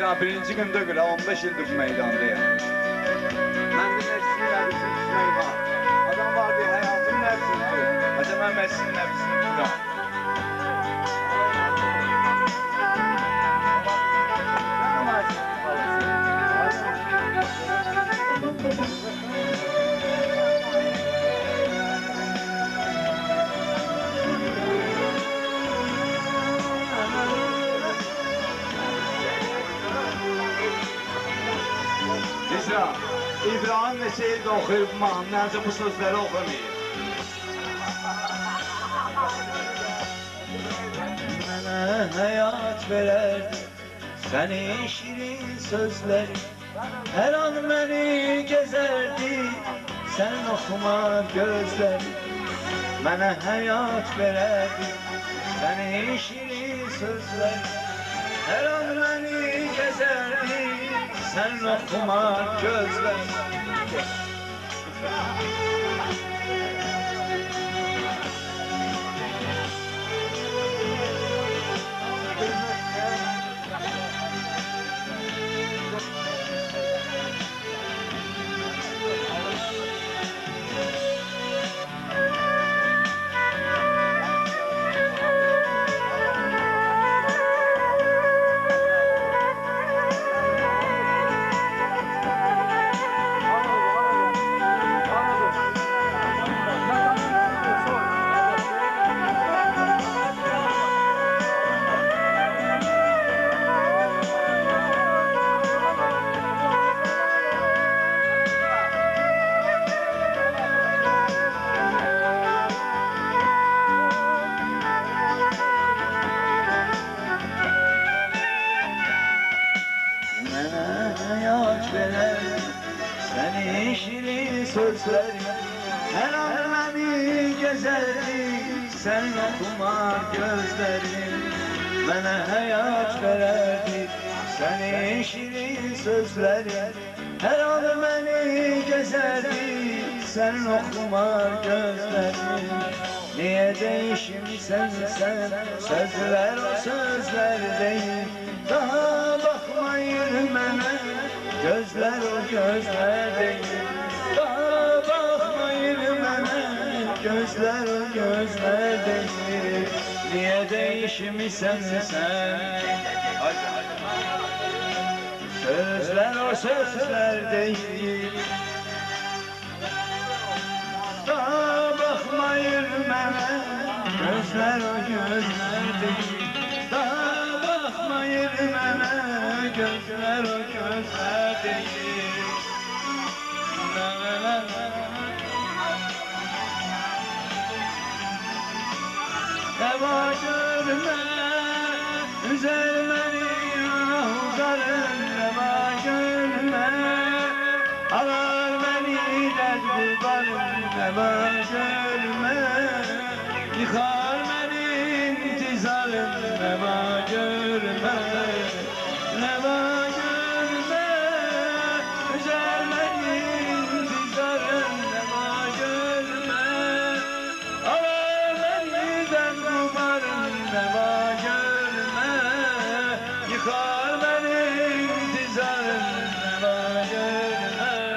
Hicra birinci gün deyil, 15 ildir bu meydandayım. Mən de Mersin'in nəbisini tutmayım ha. Adam var diye hayatın nəbisini tutuyor. Hacı mən Mersin'in nəbisini tutuyorum. İbrahim neçə ildə oxuyur bu mahnını, necə bu sözləri oxumayır. Mənə həyat verərdi sənin şirin sözləri, hər an məni gəzərdi sənin oxuma gözləri. Mənə həyat verərdi sənin şirin sözləri, hər an məni gəzərdi sen okuma gözler. Senin şirin sözlerin her an beni gezerdi, sen okuma gözlerin bana hayat vererdi. Senin şirin sözlerin her an beni gezerdi, sen okuma gözlerin. Niye değişimsen sen, sözler o sözler değil, daha bakmayın bana. Gözler o gözler değil, daha bakmayın bana. Gözler o gözler değil, niye değişmişsen sen? Sözler o sözler değil, daha bakmayın bana. Gözler o gözler değil, daha bakmayın bana. Gözler o gözler değil. Deva görme, üzer beni uzarım. Deva görme, arar beni dert kurbanım. Deva görme, yıkar beni intizarım. Deva görme, deva görme, üzer beni intizarım. Deva görme, arar beni dert kurbanım. Deva görme, yıkar beni intizarım. Deva görme.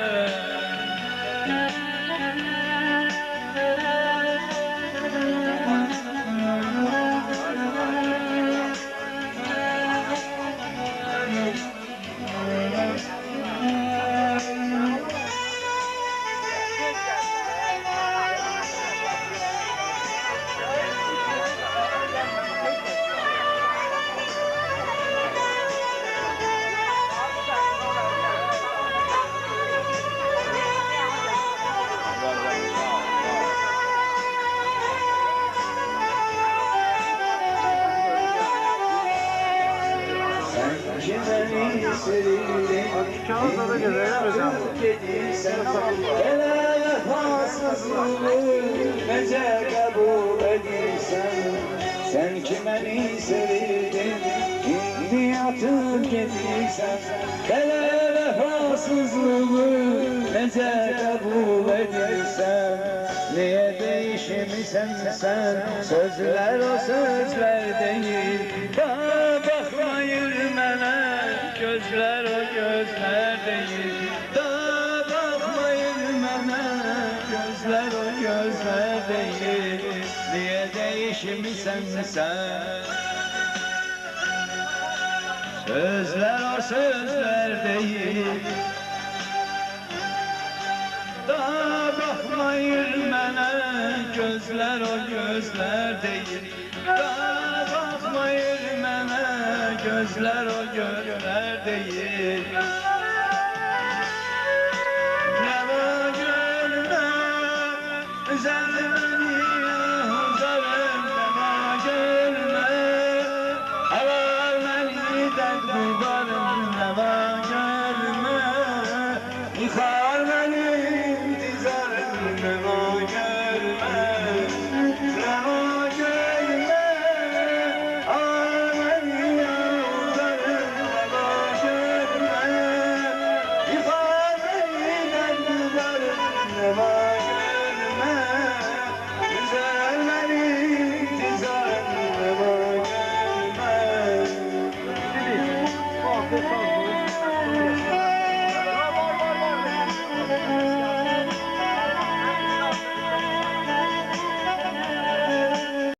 Kağıtlara göre hocam. Hele vefasızlığı nece kabul edirsen. Sen ki beni sevdin, indi atıp getirsen. Hele vefasızlığı nece kabul edirsen. Niye değişmişsen sen, sözler o sözler değil. Bakmayın bana. gözler o gözler değil. Daha bakmayın bana, gözler o gözler değil. Niye değişmişsen sen? Sözler o sözler değil. Daha bakmayın bana, gözler o gözler değil. Daha bakmayın bana, gözler o gözler değil.